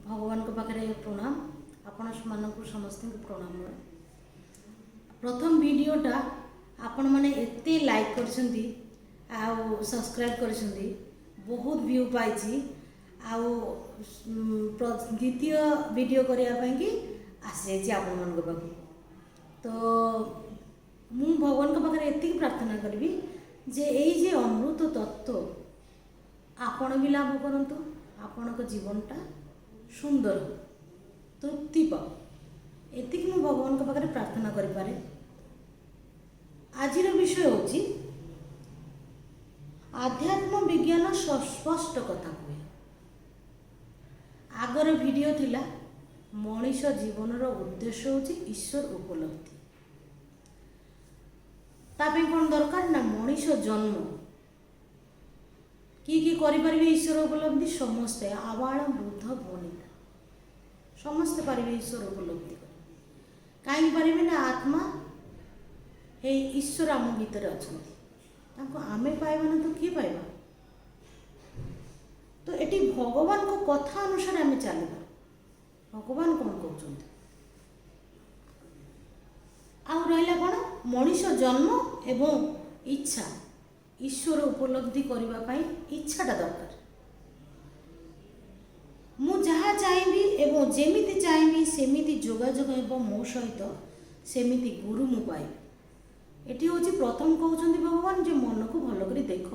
भगवान को पाखे प्रणाम आपण मानक समस्त प्रणाम। प्रथम वीडियोटा आपण मैंने एते लाइक कर सब्सक्राइब कर बहुत व्यू पाई द्वितीय वीडियो करने आसी आपण मान पाक तो मु भगवान को पाखे एति प्रार्थना करी जे ये अमृत तत्व आपण भी लाभ करंतु आपण जीवनटा सुंदर तृप्ति पाओ एति मु भगवान को पाखे प्रार्थना करें। आज विषय हूँ आध्यात्म विज्ञान स्पष्ट कथा कहे। आगर वीडियो थिला मनीष जीवन उद्देश्य हूँ ईश्वर उपलब्धि तापे कौन दरकार ना मनीष जन्म किए करें ईश्वर उपलब्धि समस्ते आबाल वृद्ध वनिता समस्ते पारे ईश्वर उपलब्धि कहीं पारे ना आत्मा हे ईश्वर आम भीतर अच्छा आमे पाइबा ना तो किए पाइबा तो ये भगवान को कथा अनुसार आम चलवा भगवान कौन कहते आउ रहा कौन मनीष जन्म एवं इच्छा ईश्वर उपलब्धि करने इच्छाटा दरकार मु जहाँ चाहिए एवं जेमिति चाहिए सेमिति जोगाजोग एवं मो सहित सेमिति गुरु मु पाइबी। एटी हूँ प्रथम कहते भगवान जे मन को भल कर देख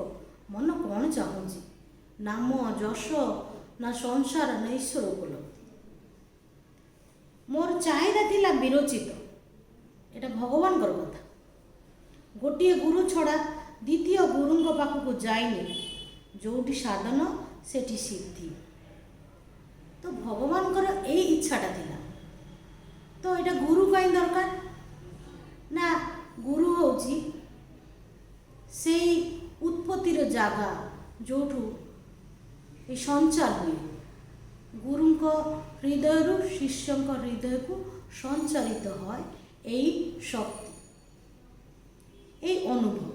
मन कौन चाहूँगी नाम जश ना संसार ना ईश्वर उपलब्धि मोर चाहिदा थिला विरोचित एटा भगवान कथा गोटे गुरु छड़ा द्वितीय गुरु पाखक जाइनि जोटी साधन सेठी सिद्धि तो भगवान ये इच्छाटा थिला तो ये गुरु कहीं दरकार ना गुरु हूँ से उत्पत्तिर जगह जोठू ये संचार हुए गुरु हृदय शिष्य हृदय को संचारित है यही शक्ति ये अनुभव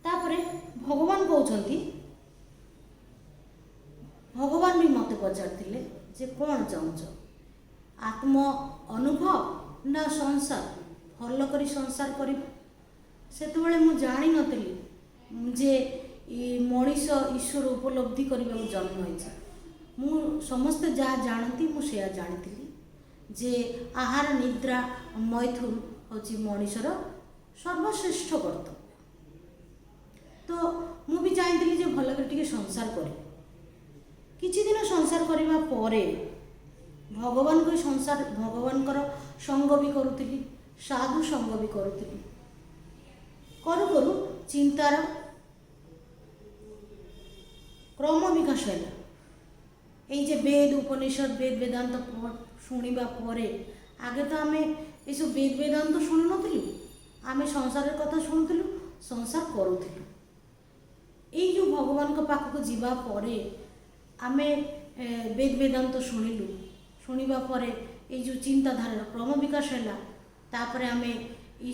तापरे भगवान कहते भगवान भी मत पचार जे कौन चाहूच आत्म अनुभव ना संसार भल कर संसार कर से जानी नी जे मनीष ईश्वर उपलब्धि करने जन्म हो समस्ते जहाँ जानती मुझे जानी जे आहार निद्रा मैथुन हूँ मनीषर सर्वश्रेष्ठ कर्तव्य तो मुझे चाहती जे भल कर संसार कर किछि दिन संसार करने पर भगवान को संसार भगवान संग भी करुली साधु संग भी करुली करू करू चिंतार क्रम विकास है ये वेद उपनिषद वेद वेदांत शुणा आगे तो आम ये सब वेद वेदांत शुणु नु आम संसार कथा शुणुलु संसार करूँ ये जो भगवान को पाखक जीवा परे आमे वेद वेदांत शुणिलु शुणा पर ये जो चिंताधारा क्रम विकास है तापर आम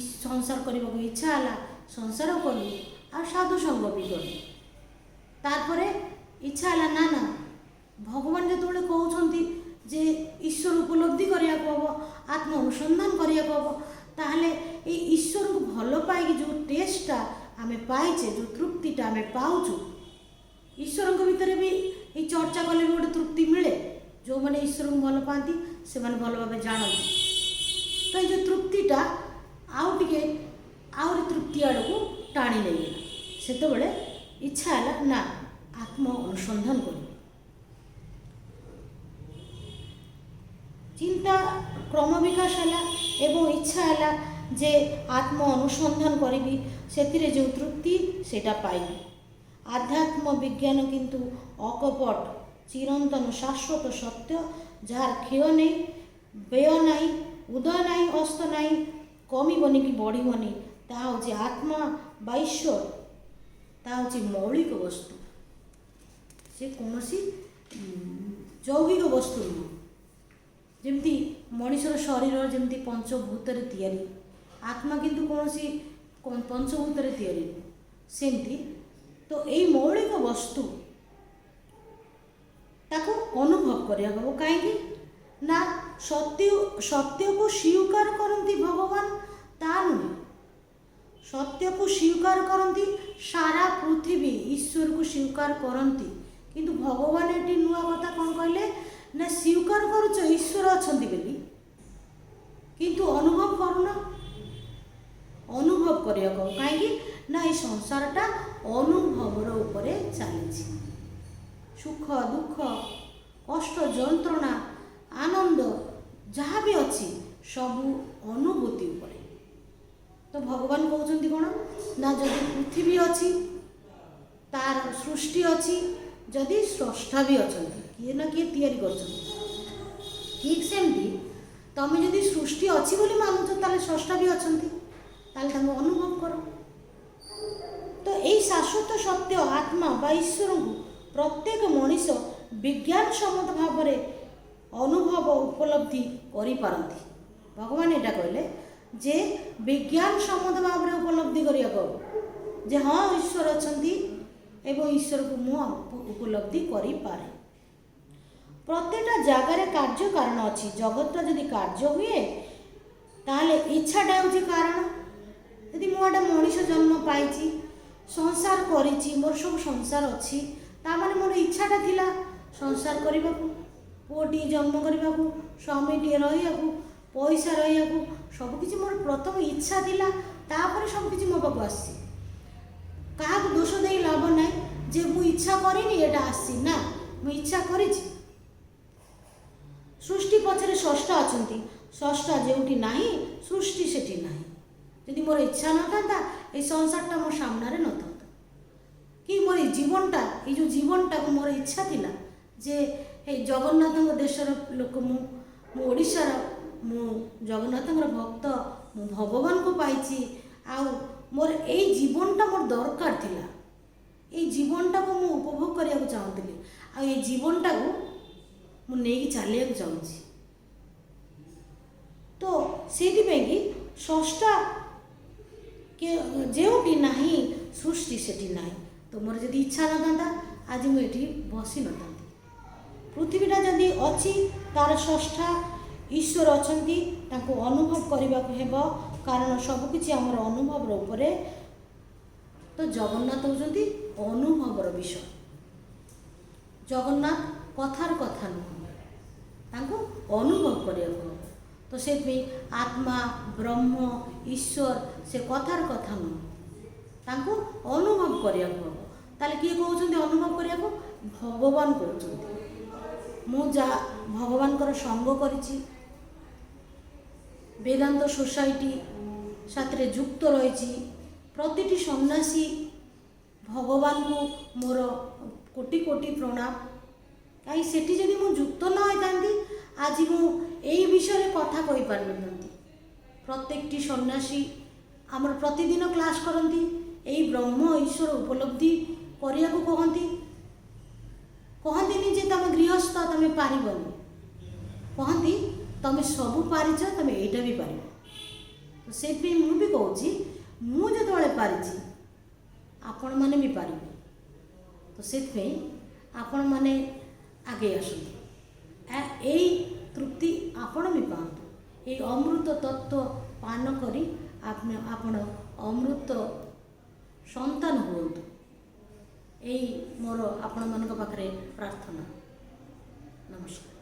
संसार करने को इच्छा है संसार कलु आ साधु संग भी कलु तापर इच्छा है ना ना भगवान जो कहते जे ईश्वर उपलब्धि करने को हम आत्म अनुसंधान करने को हम ताहले ये ईश्वर को भल पाई जो टेस्टा आम पाइचे जो तृप्तिटा आम पाचु ईश्वर भितर भी ये चर्चा कले भी गोटे तृप्ति मिले जो मैंने ईश्वर को भल पाती से भल भाव जानती तो ये जो तृप्तिटा आउ टे आहरी तृप्ति आड़ को टाणी नहीं से इच्छा है ना आत्म अनुसंधान कर चिंता क्रम विकास है एवं इच्छा है जे आत्म अनुसंधान करी से जो तृप्ति सेटा पाइबी। आध्यात्म विज्ञान किंतु अकपट चिरंतन शाश्वत सत्य जार क्षय नहीं व्यय नहीं उदय नहीं अस्त नहीं कमिबनी कि बढ़िबनी ता हूँ आत्मा बाईश्वर ता हूँ मौलिक वस्तु से कौन सी जौगिक वस्तु नुह जमती मनीषर शरीर जमती पंचभूत तैयारी आत्मा किंतु कौन सी पंचभूत तैयारी सेमती तो यही मौलिक वस्तु ताको अनुभव କରିବାକୁ କାହିଁକି ନା ସତ୍ୟକୁ ସ୍ୱୀକାର କରନ୍ତି ଭଗବାନ ତା ନୁହେଁ। ସତ୍ୟକୁ ସ୍ୱୀକାର କରନ୍ତି ସାରା ପୃଥିବୀ ଈଶ୍ୱରକୁ ସ୍ୱୀକାର କରନ୍ତି, କିନ୍ତୁ ଭଗବାନ ଏଠି ନୂଆ କଥା କ'ଣ କହିଲେ ନା ସ୍ୱୀକାର କରୁଛ ଈଶ୍ୱର ଅଛନ୍ତି ବୋଲି, କିନ୍ତୁ ଅନୁଭବ କରୁନ। ଅନୁଭବ କରିବାକୁ କାହିଁକି ନା ଏଇ ସଂସାରଟା ଅନୁଭବର ଉପରେ ଚାଲିଛି। ସୁଖ ଦୁଃଖ କଷ୍ଟ ଯନ୍ତ୍ରଣା ଆନନ୍ଦ ଯାହା ବି ଅଛି ସବୁ ଅନୁଭୂତି ଉପରେ। ତ ଭଗବାନ କହୁଛନ୍ତି କ'ଣ ନା ଯଦି ପୃଥିବୀ ଅଛି ତାର ସୃଷ୍ଟି ଅଛି, ଯଦି ସ୍ରଷ୍ଟା ବି ଅଛନ୍ତି, କିଏ ନା କିଏ ତିଆରି କରୁଛନ୍ତି, ଠିକ୍ ସେମିତି ତମେ ଯଦି ସୃଷ୍ଟି ଅଛି ବୋଲି ମାନୁଛ ତାହେଲେ ସ୍ରଷ୍ଟା ବି ଅଛନ୍ତି, ତାହେଲେ ତାଙ୍କୁ ଅନୁଭବ କର। ତ ଏଇ ଶାଶ୍ୱତ ସତ୍ୟ ଆତ୍ମା ବା ଈଶ୍ୱରଙ୍କୁ ପ୍ରତ୍ୟେକ ମଣିଷ ବିଜ୍ଞାନ ସମ୍ମତ ଭାବରେ ଅନୁଭବ ଉପଲବ୍ଧି କରିପାରନ୍ତି। ଭଗବାନ ଏଇଟା କହିଲେ ଯେ ବିଜ୍ଞାନ ସମ୍ମତ ଭାବରେ ଉପଲବ୍ଧି କରିବାକୁ ହେବ ଯେ ହଁ ଈଶ୍ୱର ଅଛନ୍ତି ଏବଂ ଈଶ୍ୱରକୁ ମୁଁ ଉପଲବ୍ଧି କରିପାରେ। ପ୍ରତ୍ୟେକଟା ଜାଗାରେ କାର୍ଯ୍ୟ କାରଣ ଅଛି। ଜଗତଟା ଯଦି କାର୍ଯ୍ୟ ହୁଏ ତାହେଲେ ଇଚ୍ଛାଟା ହେଉଛି କାରଣ। ଯଦି ମୁଁ ଗୋଟେ ମଣିଷ ଜନ୍ମ ପାଇଛି, ସଂସାର କରିଛି, ମୋର ସବୁ ସଂସାର ଅଛି, ତାମାନେ ମୋର ଇଚ୍ଛାଟା ଥିଲା ସଂସାର କରିବାକୁ, ପୁଅଟିଏ ଜନ୍ମ କରିବାକୁ, ସ୍ୱାମୀଟିଏ ରହିବାକୁ, ପଇସା ରହିବାକୁ, ସବୁକିଛି ମୋର ପ୍ରଥମ ଇଚ୍ଛା ଥିଲା, ତାପରେ ସବୁକିଛି ମୋ ପାଖକୁ ଆସିଛି। କାହାକୁ ଦୋଷ ଦେଇ ଲାଭ ନାହିଁ ଯେ ମୁଁ ଇଚ୍ଛା କରିନି ଏଇଟା ଆସିଛି, ନା ମୁଁ ଇଚ୍ଛା କରିଛି। ସୃଷ୍ଟି ପଛରେ ସ୍ରଷ୍ଟା ଅଛନ୍ତି, ସ୍ରଷ୍ଟା ଯେଉଁଠି ନାହିଁ ସୃଷ୍ଟି ସେଠି ନାହିଁ। ଯଦି ମୋର ଇଚ୍ଛା ନଥାନ୍ତା এই ସଂସାରଟା ମୋ ସାମ୍ନାରେ ନଥାନ୍ତା, କି ମୋର ଏଇ ଜୀବନଟା, ଏଇ ଯେଉଁ ଜୀବନଟାକୁ ମୋର ଇଚ୍ଛା ଥିଲା ଯେ ଏଇ ଜଗନ୍ନାଥଙ୍କ ଦେଶର ଲୋକ, ମୁଁ ଓଡ଼ିଶାର, ମୁଁ ଜଗନ୍ନାଥଙ୍କର ଭକ୍ତ, ମୁଁ ଭଗବାନଙ୍କୁ ପାଇଛି, ଆଉ ମୋର ଏଇ ଜୀବନଟା ମୋର ଦରକାର ଥିଲା, ଏଇ ଜୀବନଟାକୁ ମୁଁ ଉପଭୋଗ କରିବାକୁ ଚାହୁଁଥିଲି, ଆଉ ଏଇ ଜୀବନଟାକୁ ମୁଁ ନେଇକି ଚାଲିବାକୁ ଚାହୁଁଛି। ତ ସେଇଥିପାଇଁକି ସ୍ରଷ୍ଟା ଯେଉଁଠି ନାହିଁ ସୃଷ୍ଟି ସେଠି ନାହିଁ। ତ ମୋର ଯଦି ଇଚ୍ଛା ନଥାନ୍ତା ଆଜି ମୁଁ ଏଠି ବସି ନଥାନ୍ତି। ପୃଥିବୀଟା ଯଦି ଅଛି ତାର ସ୍ରଷ୍ଟା ଈଶ୍ୱର ଅଛନ୍ତି, ତାଙ୍କୁ ଅନୁଭବ କରିବାକୁ ହେବ, କାରଣ ସବୁକିଛି ଆମର ଅନୁଭବର ଉପରେ। ତ ଜଗନ୍ନାଥ ହେଉଛନ୍ତି ଅନୁଭବର ବିଷୟ। ଜଗନ୍ନାଥ କଥାର କଥା ନୁହଁ, ତାଙ୍କୁ ଅନୁଭବ କରିବାକୁ ହେବ। ତ ସେଥିପାଇଁ ଆତ୍ମା ବ୍ରହ୍ମ ଈଶ୍ୱର ସେ କଥାର କଥା ନୁହଁ, ତାଙ୍କୁ ଅନୁଭବ କରିବାକୁ ହେବ। ତାହେଲେ କିଏ କହୁଛନ୍ତି ଅନୁଭବ କରିବାକୁ? ଭଗବାନ କହୁଛନ୍ତି। ମୁଁ ଯାହା ଭଗବାନଙ୍କର ସଙ୍ଗ କରିଛି, ବେଦାନ୍ତ ସୋସାଇଟି ସାଥିରେ ଯୁକ୍ତ ରହିଛି, ପ୍ରତିଟି ସନ୍ନ୍ୟାସୀ ଭଗବାନଙ୍କୁ ମୋର କୋଟି କୋଟି ପ୍ରଣାମ। କାହିଁ ସେଠି ଯଦି ମୁଁ ଯୁକ୍ତ ନ ହୋଇଥାନ୍ତି ଆଜି ମୁଁ ଏଇ ବିଷୟରେ କଥା କହିପାରିନଥାନ୍ତି। ପ୍ରତ୍ୟେକଟି ସନ୍ନ୍ୟାସୀ ଆମର ପ୍ରତିଦିନ କ୍ଲାସ୍ କରନ୍ତି, ଏଇ ବ୍ରହ୍ମ ଈଶ୍ୱର ଉପଲବ୍ଧି କରିବାକୁ କହନ୍ତିନି ଯେ ତମେ ଗୃହସ୍ଥ ତମେ ପାରିବନି, କହନ୍ତି ତମେ ସବୁ ପାରିଛ, ତମେ ଏଇଟା ବି ପାରିବ। ତ ସେଇଥିପାଇଁ ମୁଁ ବି କହୁଛି ମୁଁ ଯେତେବେଳେ ପାରିଛି ଆପଣମାନେ ବି ପାରିବେ। ତ ସେଥିପାଇଁ ଆପଣମାନେ ଆଗେଇ ଆସନ୍ତୁ, ଏଇ ତୃପ୍ତି ଆପଣ ବି ପାଆନ୍ତୁ। ଏଇ ଅମୃତ ତତ୍ତ୍ୱ ପାନ କରି ଆପଣ ଅମୃତ ସନ୍ତାନ ହୁଅନ୍ତୁ। ଏଇ ମୋର ଆପଣମାନଙ୍କ ପାଖରେ ପ୍ରାର୍ଥନା। ନମସ୍କାର।